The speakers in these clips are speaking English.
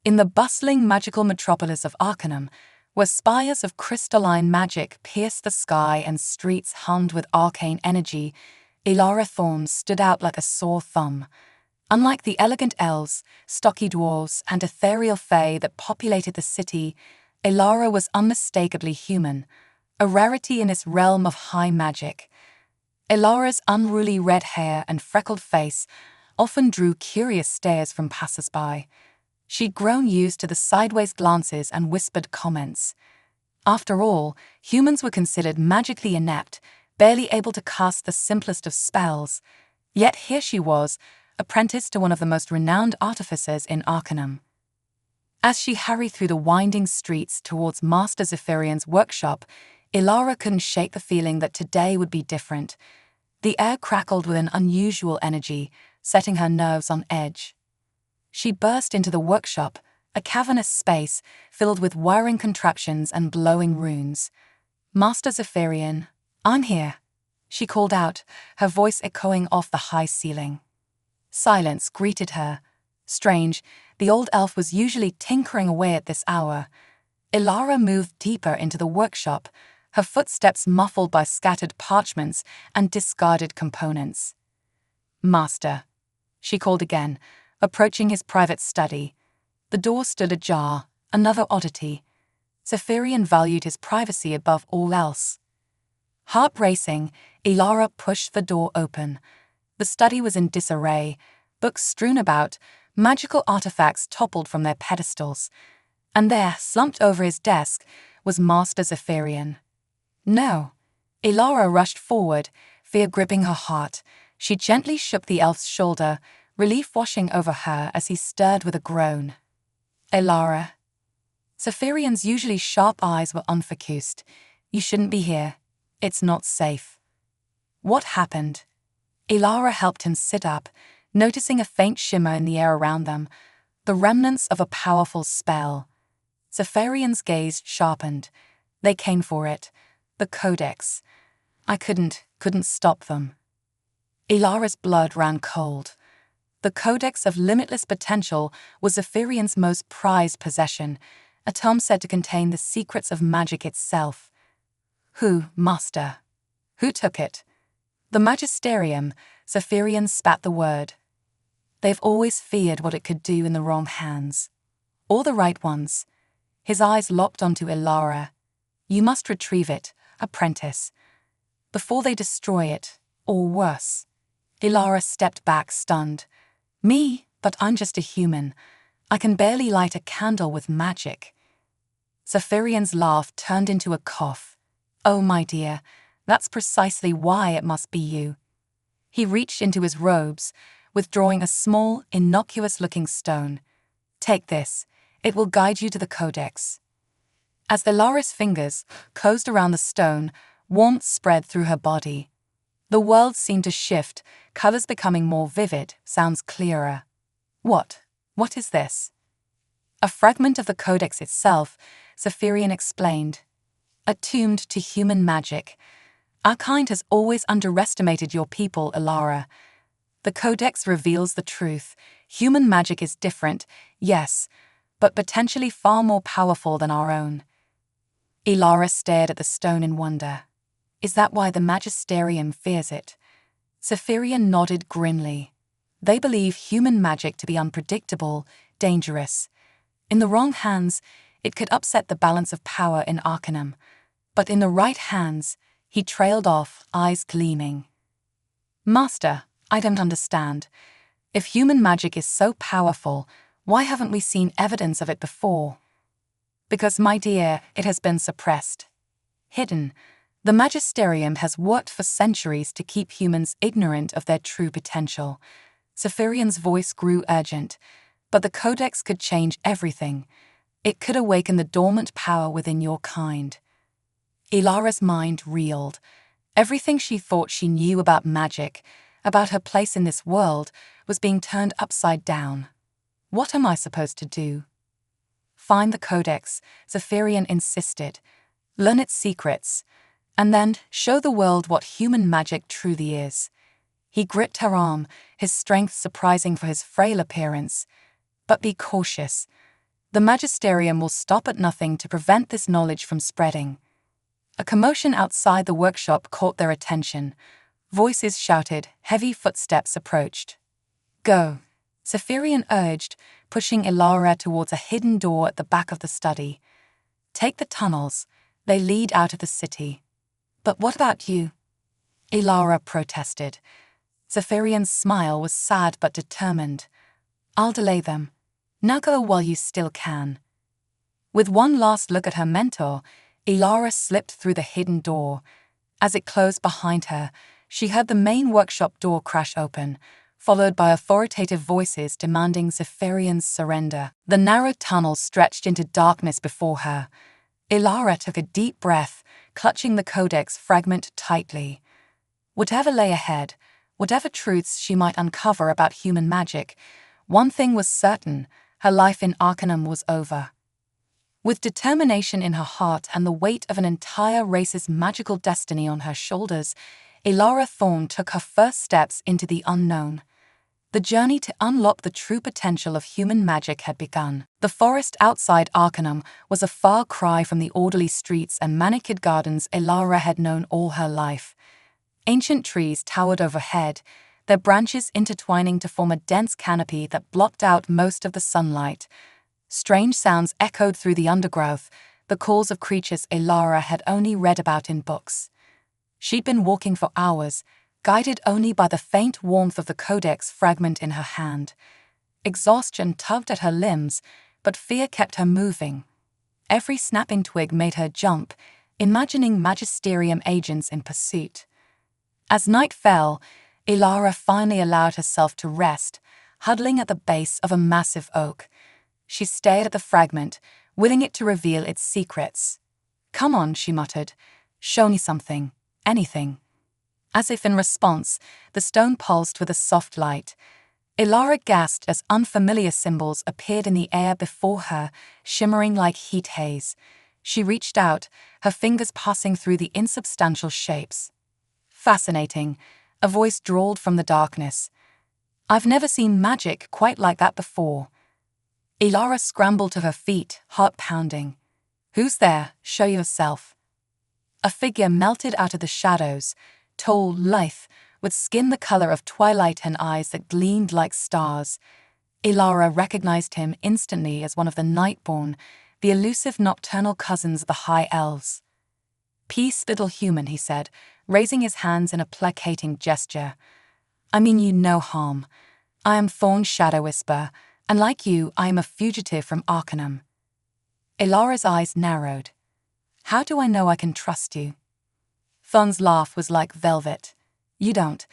In the bustling magical metropolis of Arcanum, where spires of crystalline magic pierced the sky and streets hummed with arcane energy, Ilara Thorns stood out like a sore thumb. Unlike the elegant elves, stocky dwarves, and ethereal fae that populated the city, Ilara was unmistakably human, a rarity in its realm of high magic. Ilara's unruly red hair and freckled face often drew curious stares from passers-by. She'd grown used to the sideways glances and whispered comments. After all, humans were considered magically inept, barely able to cast the simplest of spells. Yet here she was, apprenticed to one of the most renowned artificers in Arcanum. As she hurried through the winding streets towards Master Zephyrian's workshop, Ilara couldn't shake the feeling that today would be different. The air crackled with an unusual energy, setting her nerves on edge. She burst into the workshop, a cavernous space filled with whirring contraptions and glowing runes. "Master Zephyrian, I'm here," she called out, her voice echoing off the high ceiling. Silence greeted her. Strange, the old elf was usually tinkering away at this hour. Ilara moved deeper into the workshop, her footsteps muffled by scattered parchments and discarded components. "Master," she called again, approaching his private study. The door stood ajar, another oddity. Zephyrian valued his privacy above all else. Heart racing, Ilara pushed the door open. The study was in disarray, books strewn about, magical artifacts toppled from their pedestals. And there, slumped over his desk, was Master Zephyrian. "No." Ilara rushed forward, fear gripping her heart. She gently shook the elf's shoulder, relief washing over her as he stirred with a groan. "Ilara." Zephyrian's usually sharp eyes were unfocused. "You shouldn't be here. It's not safe." "What happened?" Ilara helped him sit up, noticing a faint shimmer in the air around them, the remnants of a powerful spell. Zephyrian's gaze sharpened. "They came for it. The Codex. I couldn't stop them." Ilara's blood ran cold. The Codex of Limitless Potential was Zephyrian's most prized possession, a tome said to contain the secrets of magic itself. "Who, Master? Who took it?" "The Magisterium," Zephyrian spat the word. "They've always feared what it could do in the wrong hands. Or the right ones." His eyes locked onto Ilara. "You must retrieve it, apprentice, before they destroy it, or worse." Ilara stepped back, stunned. "Me? But I'm just a human. I can barely light a candle with magic." Zephyrian's laugh turned into a cough. "Oh, my dear, that's precisely why it must be you." He reached into his robes, withdrawing a small, innocuous-looking stone. "Take this. It will guide you to the Codex." As Ilara's fingers closed around the stone, warmth spread through her body. The world seemed to shift, colors becoming more vivid, sounds clearer. What is this?" "A fragment of the Codex itself," Zephyrian explained. "Attuned to human magic. Our kind has always underestimated your people, Ilara. The Codex reveals the truth. Human magic is different, yes, but potentially far more powerful than our own." Ilara stared at the stone in wonder. "Is that why the Magisterium fears it?" Zephyrian nodded grimly. "They believe human magic to be unpredictable, dangerous. In the wrong hands, it could upset the balance of power in Arcanum. But in the right hands," he trailed off, eyes gleaming. "Master, I don't understand. If human magic is so powerful, why haven't we seen evidence of it before?" "Because, my dear, it has been suppressed. Hidden. The Magisterium has worked for centuries to keep humans ignorant of their true potential." Zephyrian's voice grew urgent. "But the Codex could change everything. It could awaken the dormant power within your kind." Ilara's mind reeled. Everything she thought she knew about magic, about her place in this world, was being turned upside down. "What am I supposed to do?" "Find the Codex," Zephyrian insisted. "Learn its secrets. And then show the world what human magic truly is." He gripped her arm, his strength surprising for his frail appearance. "But be cautious. The magisterium will stop at nothing to prevent this knowledge from spreading. A commotion outside the workshop caught their attention. Voices shouted, heavy footsteps approached. Go, Zephyrian urged, pushing Ilara towards a hidden door at the back of the study. Take the tunnels, they lead out of the city. But what about you? Ilara protested. Zephyrian's smile was sad but determined. I'll delay them. Now go while you still can. With one last look at her mentor, Ilara slipped through the hidden door. As it closed behind her, she heard the main workshop door crash open, followed by authoritative voices demanding Zephyrian's surrender. The narrow tunnel stretched into darkness before her. Ilara took a deep breath, clutching the codex fragment tightly. Whatever lay ahead, whatever truths she might uncover about human magic, one thing was certain: her life in Arcanum was over. With determination in her heart and the weight of an entire race's magical destiny on her shoulders, Ilara Thorne took her first steps into the unknown. The journey to unlock the true potential of human magic had begun. The forest outside Arcanum was a far cry from the orderly streets and manicured gardens Ilara had known all her life. Ancient trees towered overhead, their branches intertwining to form a dense canopy that blocked out most of the sunlight. Strange sounds echoed through the undergrowth, the calls of creatures Ilara had only read about in books. She'd been walking for hours, guided only by the faint warmth of the codex fragment in her hand. Exhaustion tugged at her limbs, but fear kept her moving. Every snapping twig made her jump, imagining magisterium agents in pursuit. As night fell, Ilara finally allowed herself to rest, huddling at the base of a massive oak. She stared at the fragment, willing it to reveal its secrets. Come on, she muttered. Show me something. Anything. As if in response, the stone pulsed with a soft light. Ilara gasped as unfamiliar symbols appeared in the air before her, shimmering like heat haze. She reached out, her fingers passing through the insubstantial shapes. Fascinating, a voice drawled from the darkness. I've never seen magic quite like that before. Ilara scrambled to her feet, heart pounding. Who's there? Show yourself. A figure melted out of the shadows, tall, lithe, with skin the color of twilight and eyes that gleamed like stars. Ilara recognized him instantly as one of the Nightborn, the elusive nocturnal cousins of the High Elves. Peace, little human, he said, raising his hands in a placating gesture. I mean you no harm. I am Thorne's Shadow Whisper, and like you, I am a fugitive from Arcanum. Ilara's eyes narrowed. How do I know I can trust you? Thorne's laugh was like velvet. You don't.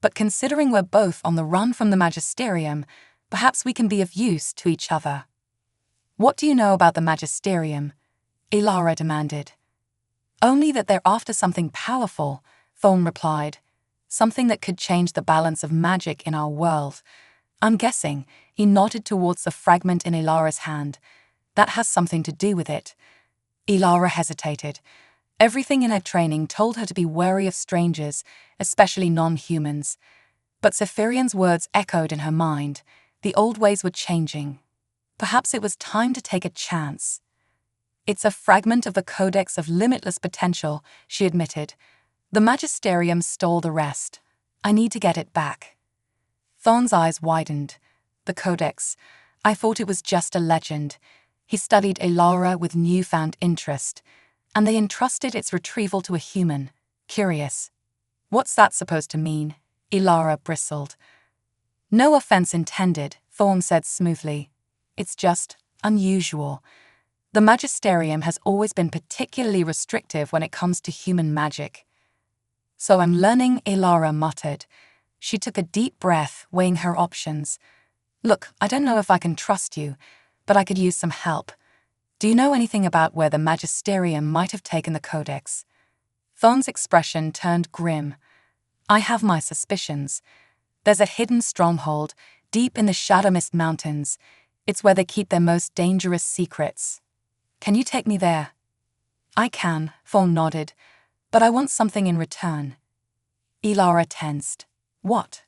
But considering we're both on the run from the Magisterium, perhaps we can be of use to each other. What do you know about the Magisterium? Ilara demanded. Only that they're after something powerful, Thorne replied. Something that could change the balance of magic in our world. I'm guessing, he nodded towards the fragment in Ilara's hand. That has something to do with it. Ilara hesitated. Everything in her training told her to be wary of strangers, especially non-humans. But Zephyrian's words echoed in her mind. The old ways were changing. Perhaps it was time to take a chance. It's a fragment of the Codex of Limitless Potential, she admitted. The Magisterium stole the rest. I need to get it back. Thorne's eyes widened. The Codex. I thought it was just a legend. He studied Ilara with newfound interest, and they entrusted its retrieval to a human. Curious. What's that supposed to mean? Ilara bristled. No offense intended, Thorne said smoothly. It's just unusual. The Magisterium has always been particularly restrictive when it comes to human magic. So I'm learning, Ilara muttered. She took a deep breath, weighing her options. Look, I don't know if I can trust you, but I could use some help. Do you know anything about where the Magisterium might have taken the Codex? Thorne's expression turned grim. I have my suspicions. There's a hidden stronghold, deep in the Shadowmist Mountains. It's where they keep their most dangerous secrets. Can you take me there? I can, Thorne nodded, but I want something in return. Ilara tensed. What?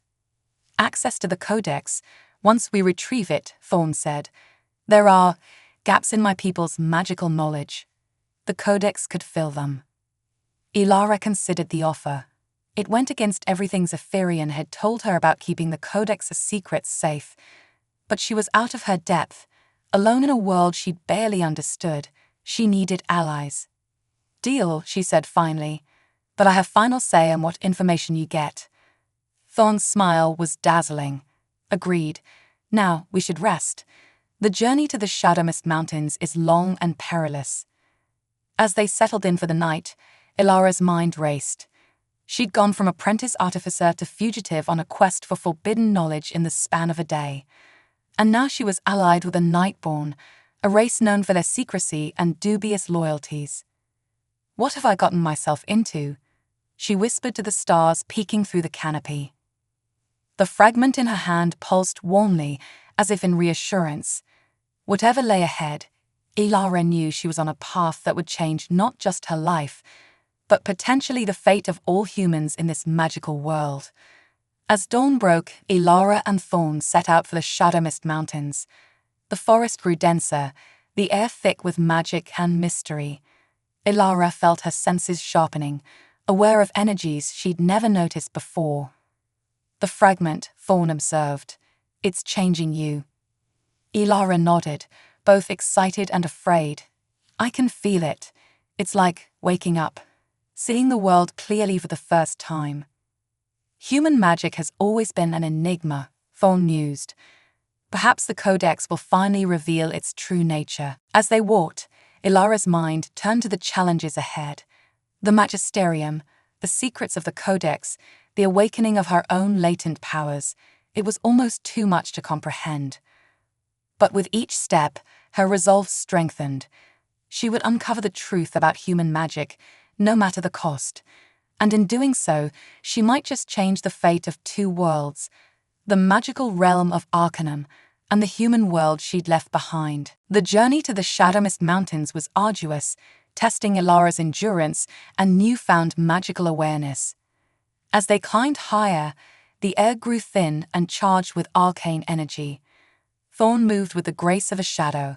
Access to the Codex. Once we retrieve it, Thorne said. There are gaps in my people's magical knowledge. The Codex could fill them. Ilara considered the offer. It went against everything Zephyrian had told her about keeping the Codex's secrets safe. But she was out of her depth, alone in a world she'd barely understood. She needed allies. "Deal," she said finally, "but I have final say on what information you get." Thorn's smile was dazzling. "Agreed. Now we should rest. The journey to the Shadowmist Mountains is long and perilous." As they settled in for the night, Ilara's mind raced. She'd gone from apprentice artificer to fugitive on a quest for forbidden knowledge in the span of a day. And now she was allied with a Nightborn, a race known for their secrecy and dubious loyalties. "What have I gotten myself into?" she whispered to the stars peeking through the canopy. The fragment in her hand pulsed warmly, as if in reassurance. Whatever lay ahead, Ilara knew she was on a path that would change not just her life, but potentially the fate of all humans in this magical world. As dawn broke, Ilara and Thorn set out for the Shadowmist Mountains. The forest grew denser, the air thick with magic and mystery. Ilara felt her senses sharpening, aware of energies she'd never noticed before. "The fragment," Thorn observed. "It's changing you." Ilara nodded, both excited and afraid. "I can feel it. It's like waking up, seeing the world clearly for the first time." Human magic has always been an enigma, Thorn mused. Perhaps the Codex will finally reveal its true nature. As they walked, Ilara's mind turned to the challenges ahead. The Magisterium, the secrets of the Codex, the awakening of her own latent powers. It was almost too much to comprehend. But with each step, her resolve strengthened. She would uncover the truth about human magic, no matter the cost. And in doing so, she might just change the fate of two worlds, the magical realm of Arcanum and the human world she'd left behind. The journey to the Shadowmist Mountains was arduous, testing Ilara's endurance and newfound magical awareness. As they climbed higher, the air grew thin and charged with arcane energy. Thorn moved with the grace of a shadow,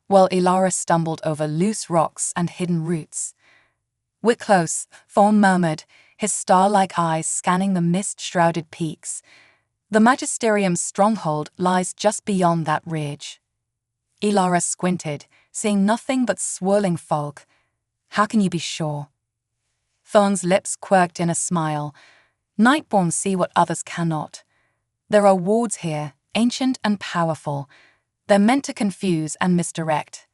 while Ilara stumbled over loose rocks and hidden roots. "We're close," Thorn murmured, his star-like eyes scanning the mist-shrouded peaks. "The Magisterium's stronghold lies just beyond that ridge." Ilara squinted, seeing nothing but swirling fog. "How can you be sure?" Thorn's lips quirked in a smile. "Nightborn see what others cannot. There are wards here, ancient and powerful. They're meant to confuse and misdirect."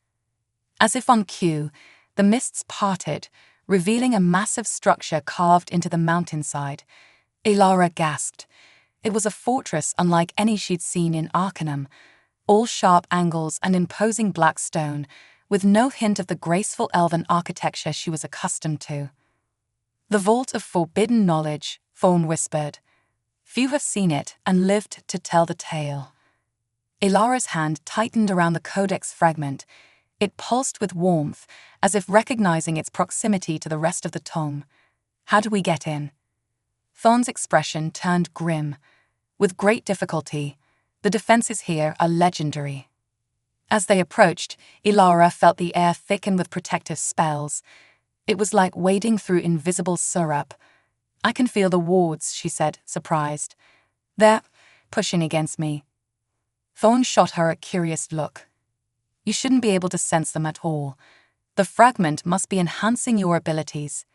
As if on cue, the mists parted, revealing a massive structure carved into the mountainside. Ilara gasped. It was a fortress unlike any she'd seen in Arcanum, all sharp angles and imposing black stone, with no hint of the graceful elven architecture she was accustomed to. "The Vault of Forbidden Knowledge," Thorn whispered. "Few have seen it and lived to tell the tale." Ilara's hand tightened around the Codex fragment. It pulsed with warmth, as if recognizing its proximity to the rest of the tome. "How do we get in?" Thorn's expression turned grim. "With great difficulty. The defenses here are legendary." As they approached, Ilara felt the air thicken with protective spells. It was like wading through invisible syrup. "I can feel the wards," she said, surprised. "They're pushing against me." Thorn shot her a curious look. "You shouldn't be able to sense them at all. The fragment must be enhancing your abilities."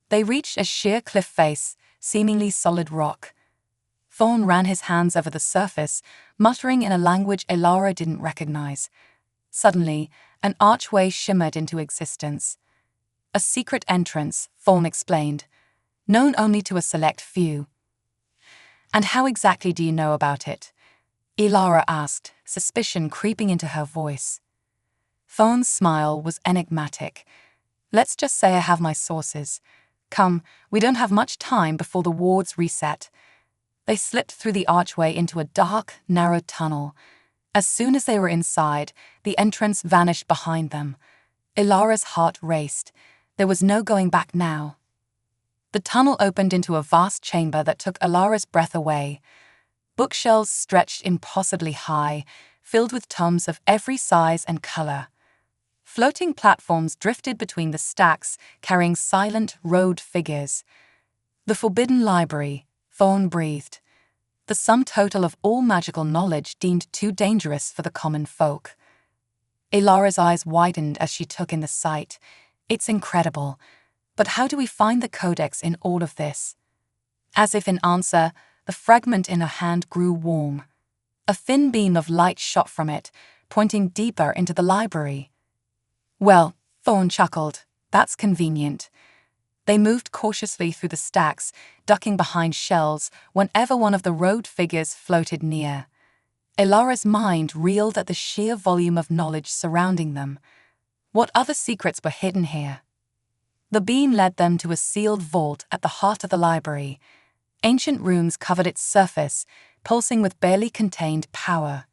They reached a sheer cliff face, seemingly solid rock. Thorn ran his hands over the surface, muttering in a language Ilara didn't recognize. Suddenly, an archway shimmered into existence. "A secret entrance," Thorn explained, "known only to a select few." "And how exactly do you know about it?" Ilara asked, suspicion creeping into her voice. Thorn's smile was enigmatic. "Let's just say I have my sources. Come, we don't have much time before the wards reset." They slipped through the archway into a dark, narrow tunnel. As soon as they were inside, the entrance vanished behind them. Ilara's heart raced. There was no going back now. The tunnel opened into a vast chamber that took Ilara's breath away. Bookshelves stretched impossibly high, filled with tomes of every size and color. Floating platforms drifted between the stacks, carrying silent, robed figures. The forbidden library, Thorn breathed. The sum total of all magical knowledge deemed too dangerous for the common folk. Ilara's eyes widened as she took in the sight. It's incredible. But how do we find the codex in all of this? As if in answer, the fragment in her hand grew warm. A thin beam of light shot from it, pointing deeper into the library. Well, Thorn chuckled, that's convenient. They moved cautiously through the stacks, ducking behind shelves whenever one of the robed figures floated near. Ilara's mind reeled at the sheer volume of knowledge surrounding them. What other secrets were hidden here? The beam led them to a sealed vault at the heart of the library. Ancient runes covered its surface, pulsing with barely contained power.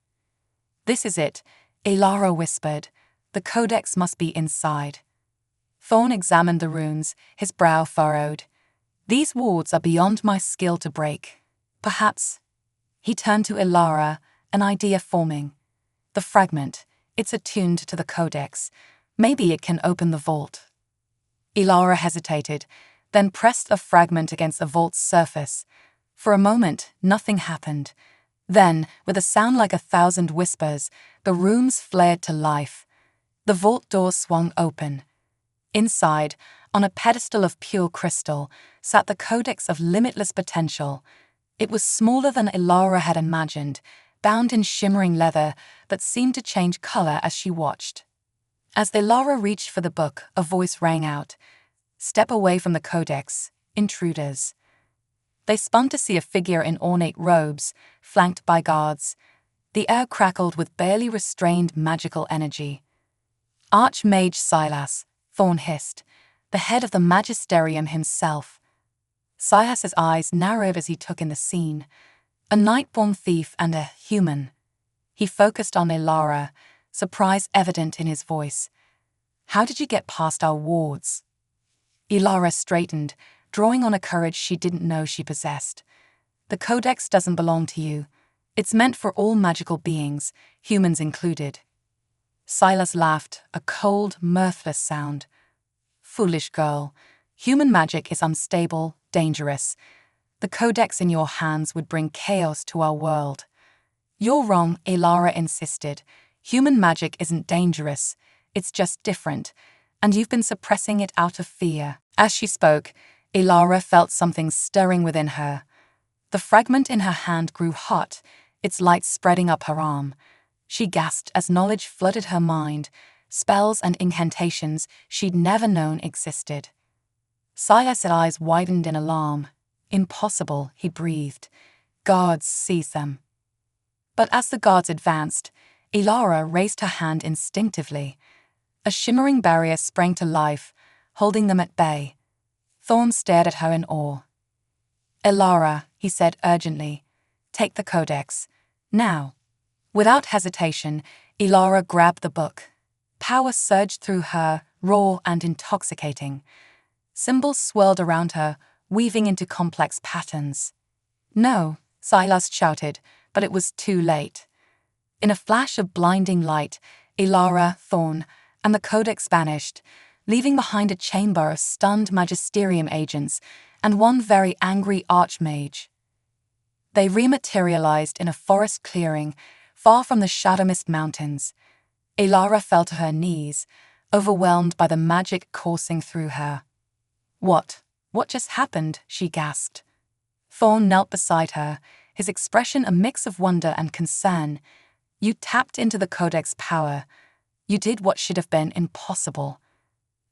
This is it, Ilara whispered. The codex must be inside. Thorn examined the runes, his brow furrowed. These wards are beyond my skill to break. Perhaps. He turned to Ilara, an idea forming. The fragment, it's attuned to the codex. Maybe it can open the vault. Ilara hesitated, then pressed a fragment against the vault's surface. For a moment, nothing happened. Then, with a sound like 1,000 whispers, the rooms flared to life. The vault door swung open. Inside, on a pedestal of pure crystal, sat the codex of limitless potential. It was smaller than Ilara had imagined, bound in shimmering leather that seemed to change color as she watched. As Ilara reached for the book, a voice rang out. Step away from the codex, intruders. They spun to see a figure in ornate robes, flanked by guards. The air crackled with barely restrained magical energy. Archmage Silas, Thorn hissed, the head of the magisterium himself. Silas's eyes narrowed as he took in the scene. A night-born thief and a human. He focused on Ilara, surprise evident in his voice. How did you get past our wards? Ilara straightened, drawing on a courage she didn't know she possessed. The codex doesn't belong to you. It's meant for all magical beings, humans included. Silas laughed, a cold, mirthless sound. Foolish girl. Human magic is unstable, dangerous. The codex in your hands would bring chaos to our world. You're wrong, Ilara insisted. Human magic isn't dangerous. It's just different, and you've been suppressing it out of fear. As she spoke, Ilara felt something stirring within her. The fragment in her hand grew hot, its light spreading up her arm. She gasped as knowledge flooded her mind, spells and incantations she'd never known existed. Silas's eyes widened in alarm. Impossible, he breathed. Guards, seize them. But as the guards advanced, Ilara raised her hand instinctively. A shimmering barrier sprang to life, holding them at bay. Thorn stared at her in awe. Ilara, he said urgently, take the codex. Now. Without hesitation, Ilara grabbed the book. Power surged through her, raw and intoxicating. Symbols swirled around her, weaving into complex patterns. No, Silas shouted, but it was too late. In a flash of blinding light, Ilara, Thorn, and the codex vanished, leaving behind a chamber of stunned magisterium agents and one very angry archmage. They rematerialized in a forest clearing, far from the Shadowmist Mountains. Ilara fell to her knees, overwhelmed by the magic coursing through her. What just happened? She gasped. Thorn knelt beside her, his expression a mix of wonder and concern. You tapped into the codex power. You did what should have been impossible.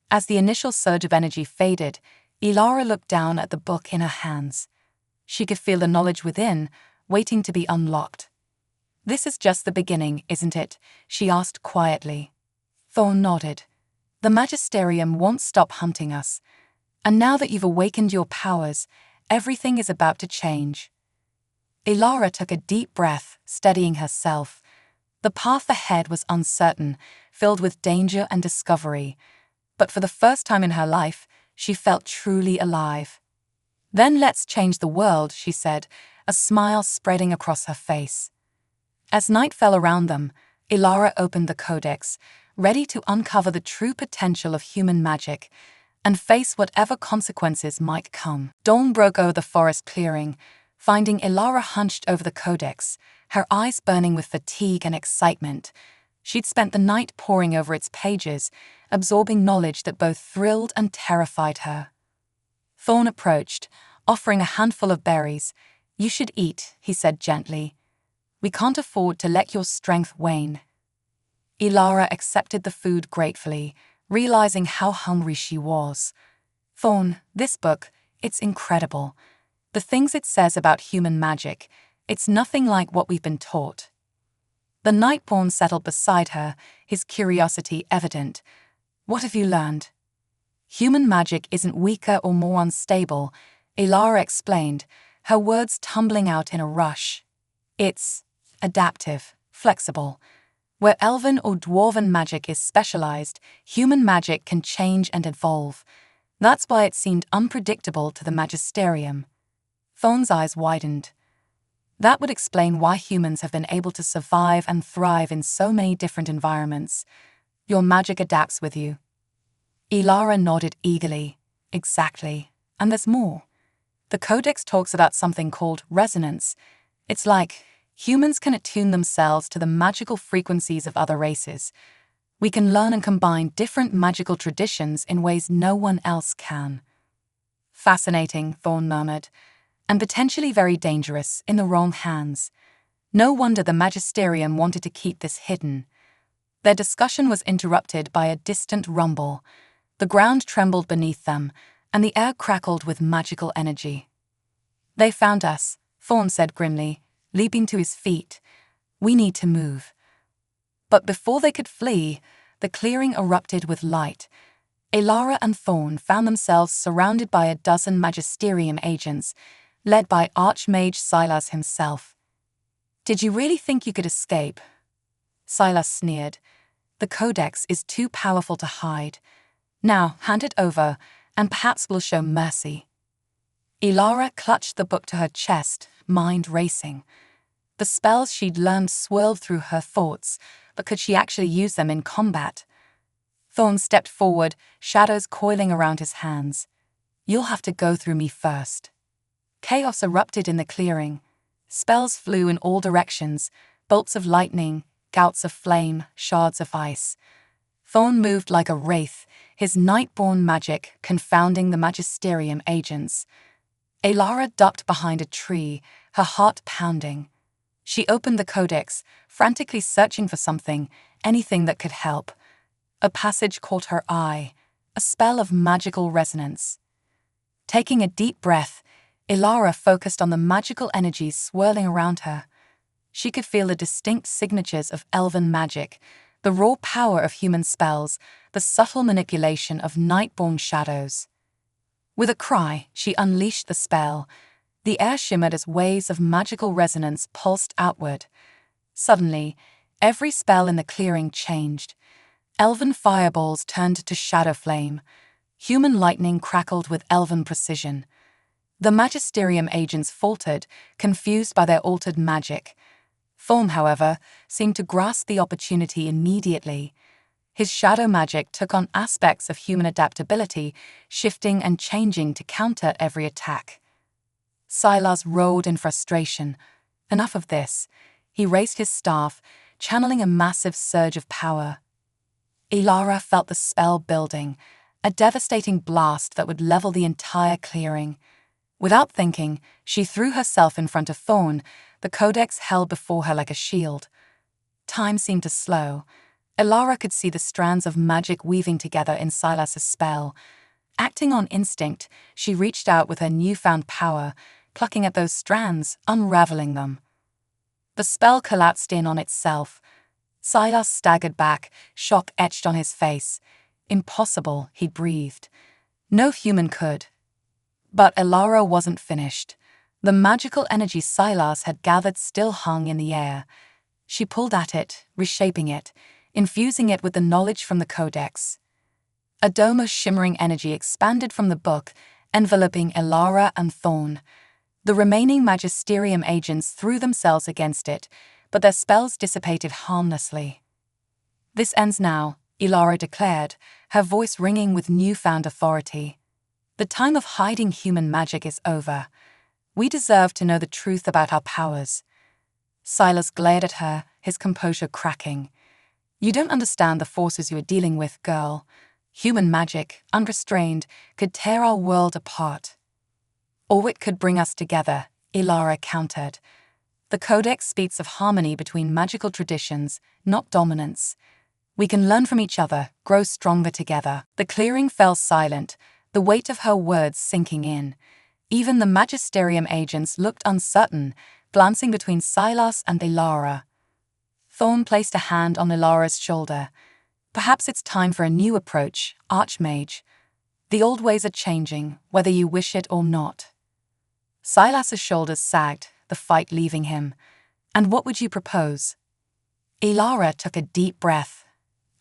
As the initial surge of energy faded, Ilara looked down at the book in her hands. She could feel the knowledge within, waiting to be unlocked. This is just the beginning, isn't it? She asked quietly. Thorn nodded. The Magisterium won't stop hunting us. And now that you've awakened your powers, everything is about to change. Ilara took a deep breath, steadying herself. The path ahead was uncertain, filled with danger and discovery. But for the first time in her life, she felt truly alive. Then let's change the world, she said, a smile spreading across her face. As night fell around them, Ilara opened the codex, ready to uncover the true potential of human magic and face whatever consequences might come. Dawn broke over the forest clearing, finding Ilara hunched over the codex, her eyes burning with fatigue and excitement. She'd spent the night poring over its pages, absorbing knowledge that both thrilled and terrified her. Thorn approached, offering a handful of berries. "You should eat," he said gently. "We can't afford to let your strength wane." Ilara accepted the food gratefully, realizing how hungry she was. "Thorn, this book, it's incredible. The things it says about human magic, it's nothing like what we've been taught." The Nightborn settled beside her, his curiosity evident. "What have you learned?" "Human magic isn't weaker or more unstable," Ilara explained, her words tumbling out in a rush. "It's adaptive, flexible. Where elven or dwarven magic is specialized, human magic can change and evolve. That's why it seemed unpredictable to the Magisterium." Thorn's eyes widened. "That would explain why humans have been able to survive and thrive in so many different environments. Your magic adapts with you." Ilara nodded eagerly. "Exactly. And there's more. The Codex talks about something called resonance. It's like humans can attune themselves to the magical frequencies of other races. We can learn and combine different magical traditions in ways no one else can." "Fascinating," Thorn murmured, "and potentially very dangerous in the wrong hands. No wonder the Magisterium wanted to keep this hidden." Their discussion was interrupted by a distant rumble. The ground trembled beneath them, and the air crackled with magical energy. "They found us," Thorn said grimly, leaping to his feet. "We need to move." But before they could flee, the clearing erupted with light. Ilara and Thorn found themselves surrounded by a dozen Magisterium agents, led by Archmage Silas himself. "Did you really think you could escape?" Silas sneered. "The Codex is too powerful to hide. Now, hand it over, and perhaps we'll show mercy." Ilara clutched the book to her chest, mind racing. The spells she'd learned swirled through her thoughts, but could she actually use them in combat? Thorn stepped forward, shadows coiling around his hands. "You'll have to go through me first." Chaos erupted in the clearing. Spells flew in all directions, bolts of lightning, gouts of flame, shards of ice. Thorn moved like a wraith, his Nightborn magic confounding the Magisterium agents. Ilara ducked behind a tree, her heart pounding. She opened the Codex, frantically searching for something, anything that could help. A passage caught her eye, a spell of magical resonance. Taking a deep breath, Ilara focused on the magical energies swirling around her. She could feel the distinct signatures of elven magic, the raw power of human spells, the subtle manipulation of Nightborn shadows. With a cry, she unleashed the spell. The air shimmered as waves of magical resonance pulsed outward. Suddenly, every spell in the clearing changed. Elven fireballs turned to shadow flame. Human lightning crackled with elven precision. The Magisterium agents faltered, confused by their altered magic. Thorn, however, seemed to grasp the opportunity immediately. His shadow magic took on aspects of human adaptability, shifting and changing to counter every attack. Silas roared in frustration. Enough of this. He raised his staff, channeling a massive surge of power. Ilara felt the spell building, a devastating blast that would level the entire clearing. Without thinking, she threw herself in front of Thorn, the Codex held before her like a shield. Time seemed to slow. Ilara could see the strands of magic weaving together in Silas's spell. Acting on instinct, she reached out with her newfound power, plucking at those strands, unraveling them. The spell collapsed in on itself. Silas staggered back, shock etched on his face. "Impossible," he breathed. "No human could." But Ilara wasn't finished. The magical energy Silas had gathered still hung in the air. She pulled at it, reshaping it, infusing it with the knowledge from the Codex. A dome of shimmering energy expanded from the book, enveloping Ilara and Thorn. The remaining Magisterium agents threw themselves against it, but their spells dissipated harmlessly. "This ends now," Ilara declared, her voice ringing with newfound authority. "The time of hiding human magic is over. We deserve to know the truth about our powers." Silas glared at her, his composure cracking. "You don't understand the forces you are dealing with, girl. Human magic, unrestrained, could tear our world apart. Or it could bring us together," Ilara countered. "The Codex speaks of harmony between magical traditions, not dominance. We can learn from each other, grow stronger together." The clearing fell silent, the weight of her words sinking in. Even the Magisterium agents looked uncertain, glancing between Silas and Ilara. Thorn placed a hand on Ilara's shoulder. "Perhaps it's time for a new approach, Archmage. The old ways are changing, whether you wish it or not." Silas's shoulders sagged, the fight leaving him. "And what would you propose?" Ilara took a deep breath.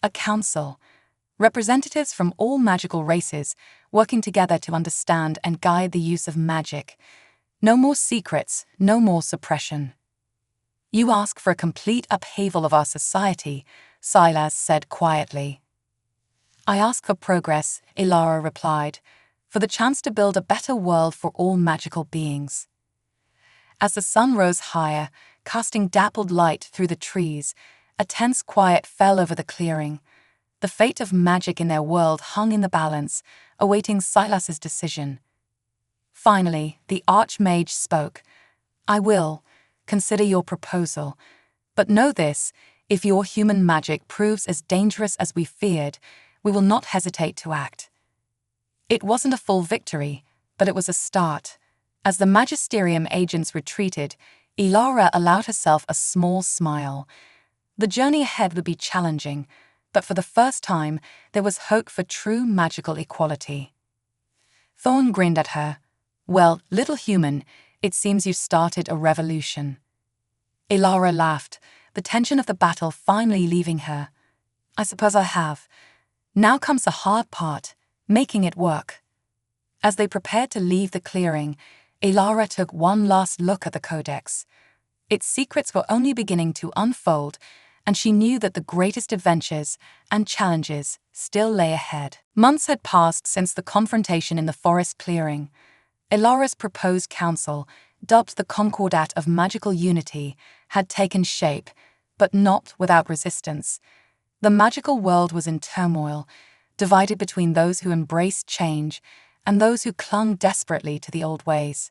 "A council. Representatives from all magical races, working together to understand and guide the use of magic. No more secrets, no more suppression." "You ask for a complete upheaval of our society," Silas said quietly. "I ask for progress," Ilara replied, "for the chance to build a better world for all magical beings." As the sun rose higher, casting dappled light through the trees, a tense quiet fell over the clearing. The fate of magic in their world hung in the balance, awaiting Silas's decision. Finally, the Archmage spoke. "I will consider your proposal, but know this, if your human magic proves as dangerous as we feared, we will not hesitate to act." It wasn't a full victory, but it was a start. As the Magisterium agents retreated, Ilara allowed herself a small smile. The journey ahead would be challenging, but for the first time, there was hope for true magical equality. Thorn grinned at her. "Well, little human, it seems you started a revolution." Ilara laughed, the tension of the battle finally leaving her. "I suppose I have. Now comes the hard part, making it work." As they prepared to leave the clearing, Ilara took one last look at the Codex. Its secrets were only beginning to unfold, and she knew that the greatest adventures and challenges still lay ahead. Months had passed since the confrontation in the forest clearing. Ilara's proposed council, dubbed the Concordat of Magical Unity, had taken shape, but not without resistance. The magical world was in turmoil, divided between those who embraced change and those who clung desperately to the old ways.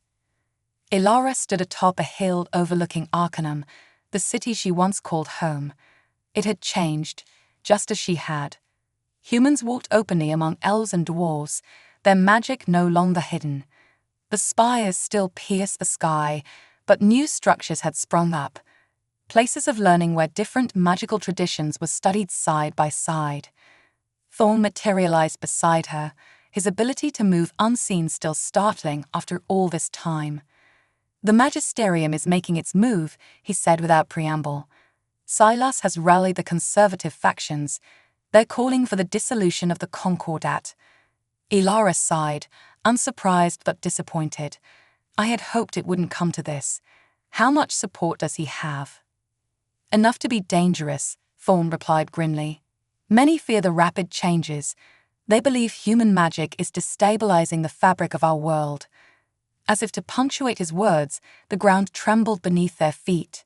Ilara stood atop a hill overlooking Arcanum, the city she once called home. It had changed, just as she had. Humans walked openly among elves and dwarves, their magic no longer hidden. The spires still pierced the sky, but new structures had sprung up, places of learning where different magical traditions were studied side by side. Thorn materialized beside her, his ability to move unseen still startling after all this time. "The Magisterium is making its move," he said without preamble. "Silas has rallied the conservative factions. They're calling for the dissolution of the Concordat." Ilara sighed, unsurprised but disappointed. "I had hoped it wouldn't come to this. How much support does he have?" "Enough to be dangerous," Thorn replied grimly. "Many fear the rapid changes. They believe human magic is destabilizing the fabric of our world." As if to punctuate his words, the ground trembled beneath their feet.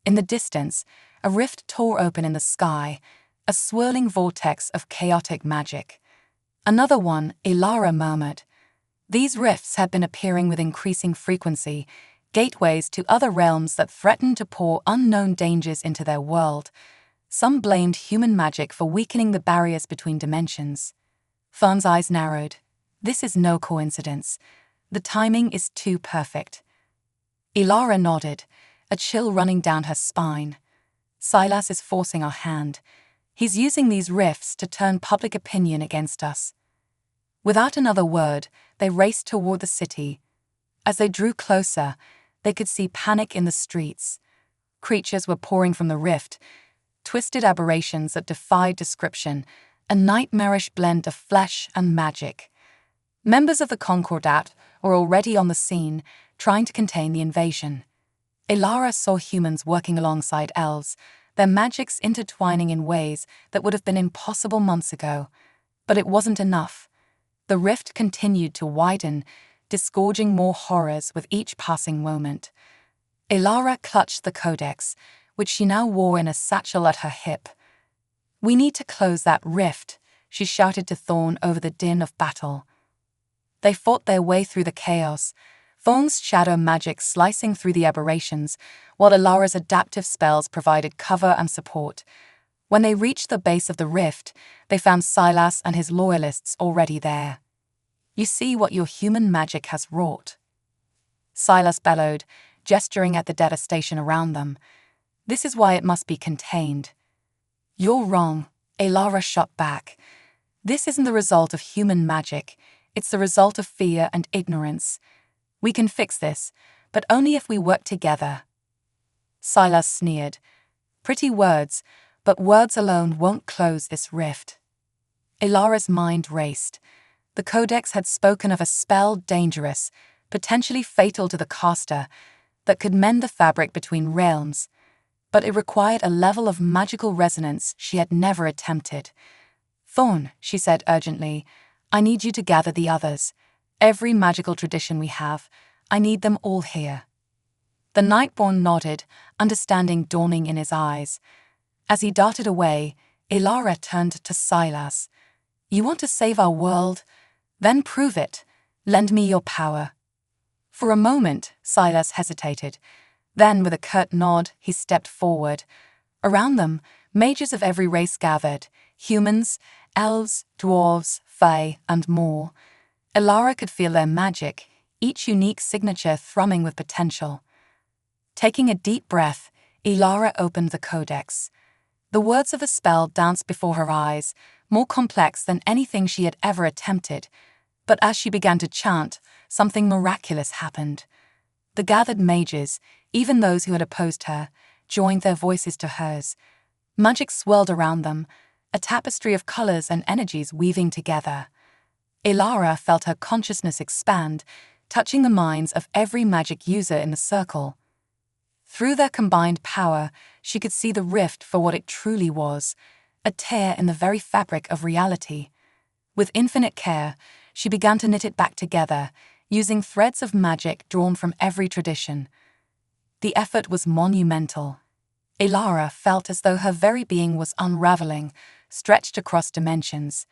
In the distance, a rift tore open in the sky, a swirling vortex of chaotic magic. "Another one," Ilara murmured. These rifts had been appearing with increasing frequency, gateways to other realms that threatened to pour unknown dangers into their world. Some blamed human magic for weakening the barriers between dimensions. Thorn's eyes narrowed. "This is no coincidence. The timing is too perfect." Ilara nodded, a chill running down her spine. "Silas is forcing our hand. He's using these rifts to turn public opinion against us." Without another word, they raced toward the city. As they drew closer, they could see panic in the streets. Creatures were pouring from the rift, twisted aberrations that defied description, a nightmarish blend of flesh and magic. Members of the Concordat were already on the scene, trying to contain the invasion. Ilara saw humans working alongside elves, their magics intertwining in ways that would have been impossible months ago. But it wasn't enough. The rift continued to widen, disgorging more horrors with each passing moment. Ilara clutched the codex, which she now wore in a satchel at her hip. "We need to close that rift," she shouted to Thorn over the din of battle. They fought their way through the chaos, Thorn's shadow magic slicing through the aberrations, while Ilara's adaptive spells provided cover and support. When they reached the base of the rift, they found Silas and his loyalists already there. "You see what your human magic has wrought," Silas bellowed, gesturing at the devastation around them. "This is why it must be contained." "You're wrong," Ilara shot back. "This isn't the result of human magic, it's the result of fear and ignorance. We can fix this, but only if we work together." Silas sneered. "Pretty words, but words alone won't close this rift." Ilara's mind raced. The Codex had spoken of a spell dangerous, potentially fatal to the caster, that could mend the fabric between realms. But it required a level of magical resonance she had never attempted. "Thorn," she said urgently, "I need you to gather the others. Every magical tradition we have, I need them all here." The Nightborn nodded, understanding dawning in his eyes. As he darted away, Ilara turned to Silas. "You want to save our world? Then prove it. Lend me your power." For a moment, Silas hesitated. Then, with a curt nod, he stepped forward. Around them, mages of every race gathered: humans, elves, dwarves, fae, and more. Ilara could feel their magic, each unique signature thrumming with potential. Taking a deep breath, Ilara opened the codex. The words of a spell danced before her eyes, more complex than anything she had ever attempted. But as she began to chant, something miraculous happened. The gathered mages, even those who had opposed her, joined their voices to hers. Magic swirled around them, a tapestry of colors and energies weaving together. Ilara felt her consciousness expand, touching the minds of every magic user in the circle. Through their combined power, she could see the rift for what it truly was, a tear in the very fabric of reality. With infinite care, she began to knit it back together, using threads of magic drawn from every tradition. The effort was monumental. Ilara felt as though her very being was unraveling, stretched across dimensions.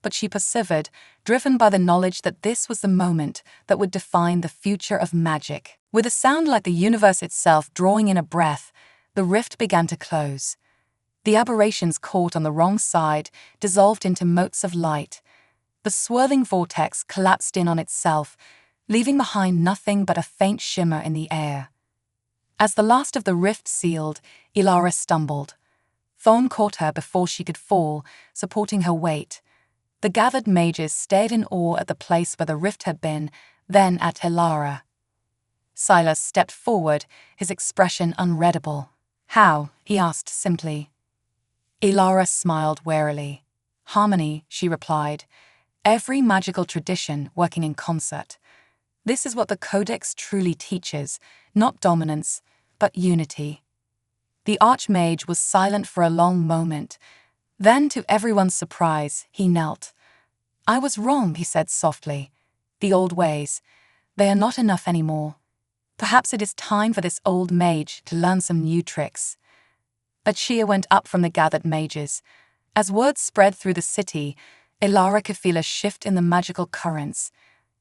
But she persevered, driven by the knowledge that this was the moment that would define the future of magic. With a sound like the universe itself drawing in a breath, the rift began to close. The aberrations caught on the wrong side dissolved into motes of light. The swirling vortex collapsed in on itself, leaving behind nothing but a faint shimmer in the air. As the last of the rift sealed, Ilara stumbled. Thorn caught her before she could fall, supporting her weight. The gathered mages stared in awe at the place where the rift had been, then at Ilara. Silas stepped forward, his expression unreadable. "How?" he asked simply. Ilara smiled warily. "Harmony," she replied. "Every magical tradition working in concert. This is what the Codex truly teaches, not dominance, but unity." The Archmage was silent for a long moment. Then, to everyone's surprise, he knelt. "I was wrong," he said softly. "The old ways, they are not enough anymore. Perhaps it is time for this old mage to learn some new tricks." A cheer went up from the gathered mages. As word spread through the city, Ilara could feel a shift in the magical currents.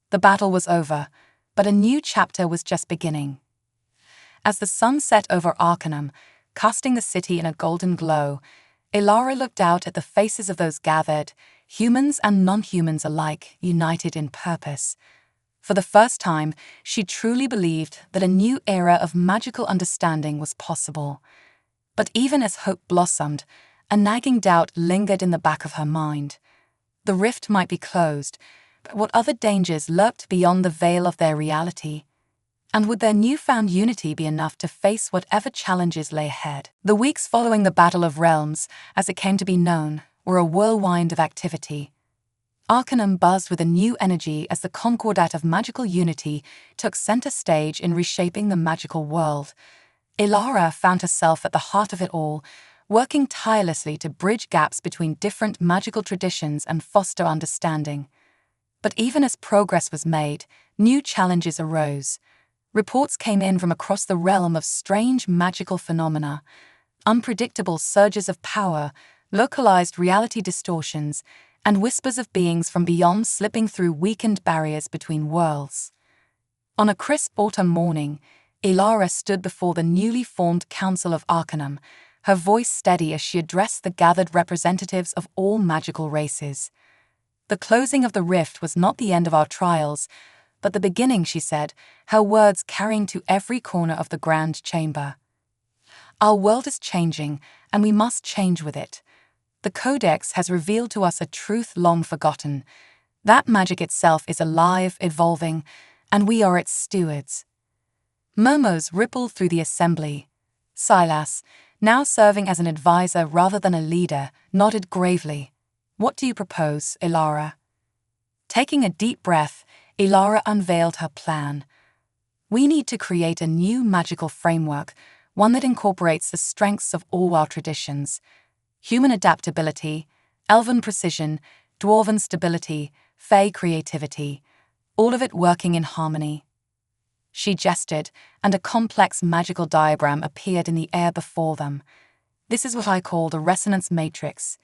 The battle was over, but a new chapter was just beginning. As the sun set over Arcanum, casting the city in a golden glow, Ilara looked out at the faces of those gathered, humans and non-humans alike, united in purpose. For the first time, she truly believed that a new era of magical understanding was possible. But even as hope blossomed, a nagging doubt lingered in the back of her mind. The rift might be closed, but what other dangers lurked beyond the veil of their reality? And would their newfound unity be enough to face whatever challenges lay ahead? The weeks following the Battle of Realms, as it came to be known, were a whirlwind of activity. Arcanum buzzed with a new energy as the concordat of magical unity took center stage in reshaping the magical world. Ilara found herself at the heart of it all, working tirelessly to bridge gaps between different magical traditions and foster understanding. But even as progress was made, new challenges arose. Reports came in from across the realm of strange magical phenomena, unpredictable surges of power, localized reality distortions, and whispers of beings from beyond slipping through weakened barriers between worlds. On a crisp autumn morning, Ilara stood before the newly formed Council of Arcanum, her voice steady as she addressed the gathered representatives of all magical races. The closing of the rift was not the end of our trials, but the beginning, she said, her words carrying to every corner of the grand chamber. Our world is changing, and we must change with it. The Codex has revealed to us a truth long forgotten. That magic itself is alive, evolving, and we are its stewards. Murmurs rippled through the assembly. Silas, now serving as an advisor rather than a leader, nodded gravely. What do you propose, Ilara? Taking a deep breath, Ilara unveiled her plan. We need to create a new magical framework, one that incorporates the strengths of all our traditions. Human adaptability, elven precision, dwarven stability, fey creativity, all of it working in harmony. She gestured, and a complex magical diagram appeared in the air before them. This is what I call the resonance matrix.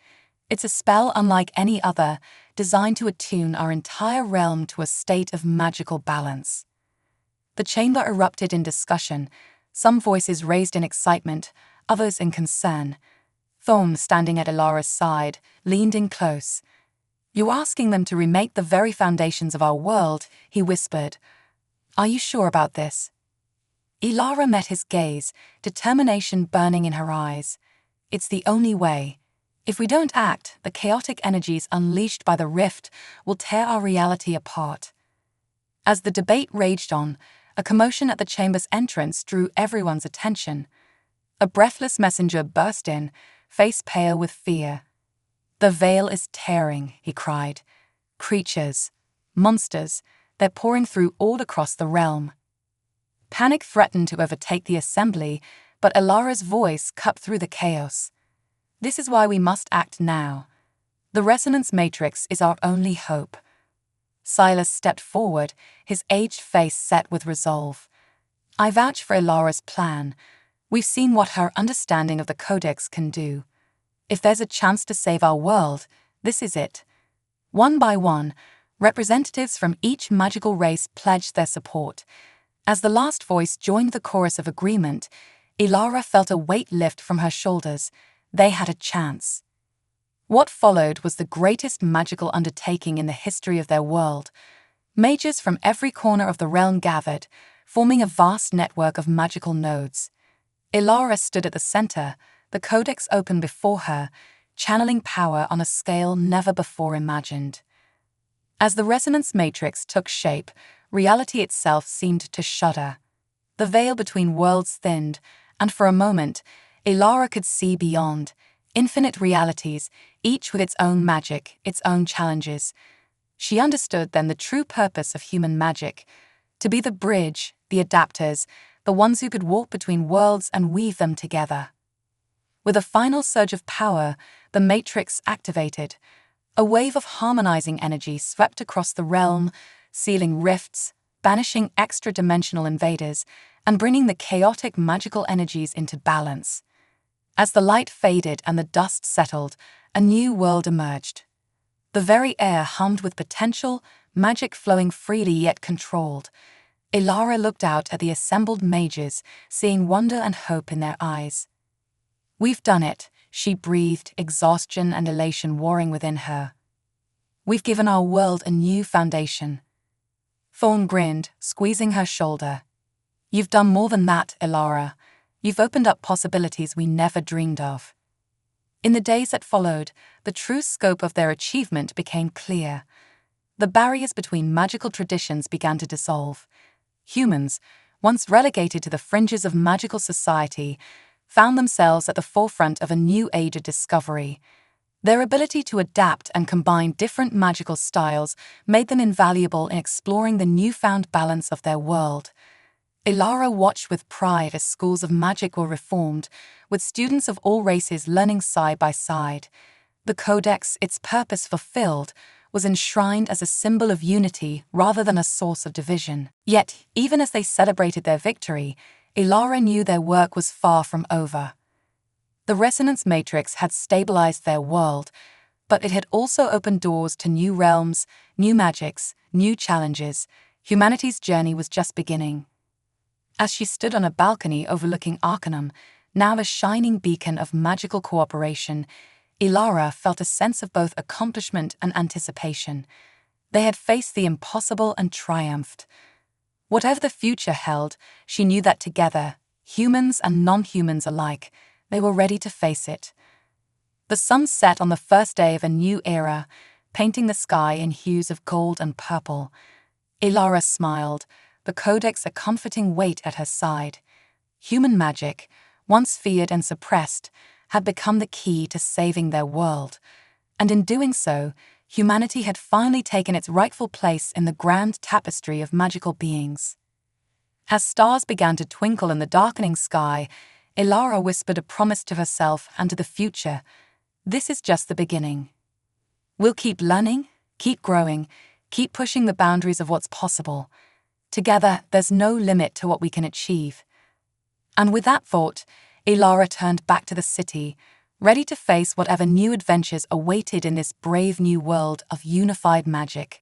It's a spell unlike any other, designed to attune our entire realm to a state of magical balance. The chamber erupted in discussion, some voices raised in excitement, others in concern. Thorm, standing at Ilara's side, leaned in close. "You're asking them to remake the very foundations of our world," he whispered. "Are you sure about this?" Ilara met his gaze, determination burning in her eyes. "It's the only way. If we don't act, the chaotic energies unleashed by the rift will tear our reality apart." As the debate raged on, a commotion at the chamber's entrance drew everyone's attention. A breathless messenger burst in, face pale with fear. "The veil is tearing," he cried. "Creatures, monsters, they're pouring through all across the realm." Panic threatened to overtake the assembly, but Ilara's voice cut through the chaos. "This is why we must act now. The resonance matrix is our only hope." Silas stepped forward, his aged face set with resolve. "I vouch for Ilara's plan. We've seen what her understanding of the Codex can do. If there's a chance to save our world, this is it." One by one, representatives from each magical race pledged their support. As the last voice joined the chorus of agreement, Ilara felt a weight lift from her shoulders. They had a chance. What followed was the greatest magical undertaking in the history of their world. Mages from every corner of the realm gathered, forming a vast network of magical nodes. Ilara stood at the center, the Codex open before her, channeling power on a scale never before imagined. As the resonance matrix took shape, reality itself seemed to shudder. The veil between worlds thinned, and for a moment, Ilara could see beyond, infinite realities, each with its own magic, its own challenges. She understood then the true purpose of human magic, to be the bridge, the adapters, the ones who could walk between worlds and weave them together. With a final surge of power, the matrix activated. A wave of harmonizing energy swept across the realm, sealing rifts, banishing extra-dimensional invaders, and bringing the chaotic magical energies into balance. As the light faded and the dust settled, a new world emerged. The very air hummed with potential, magic flowing freely yet controlled. Ilara looked out at the assembled mages, seeing wonder and hope in their eyes. "We've done it," she breathed, exhaustion and elation warring within her. "We've given our world a new foundation." Thorn grinned, squeezing her shoulder. "You've done more than that, Ilara. You've opened up possibilities we never dreamed of." In the days that followed, the true scope of their achievement became clear. The barriers between magical traditions began to dissolve. Humans, once relegated to the fringes of magical society, found themselves at the forefront of a new age of discovery. Their ability to adapt and combine different magical styles made them invaluable in exploring the newfound balance of their world. Ilara watched with pride as schools of magic were reformed, with students of all races learning side by side. The Codex, its purpose fulfilled, was enshrined as a symbol of unity rather than a source of division. Yet, even as they celebrated their victory, Ilara knew their work was far from over. The resonance matrix had stabilized their world, but it had also opened doors to new realms, new magics, new challenges. Humanity's journey was just beginning. As she stood on a balcony overlooking Arcanum, now a shining beacon of magical cooperation, Ilara felt a sense of both accomplishment and anticipation. They had faced the impossible and triumphed. Whatever the future held, she knew that together, humans and non-humans alike, they were ready to face it. The sun set on the first day of a new era, painting the sky in hues of gold and purple. Ilara smiled, the Codex a comforting weight at her side. Human magic, once feared and suppressed, had become the key to saving their world. And in doing so, humanity had finally taken its rightful place in the grand tapestry of magical beings. As stars began to twinkle in the darkening sky, Ilara whispered a promise to herself and to the future. This is just the beginning. We'll keep learning, keep growing, keep pushing the boundaries of what's possible. Together, there's no limit to what we can achieve. And with that thought, Ilara turned back to the city, ready to face whatever new adventures awaited in this brave new world of unified magic.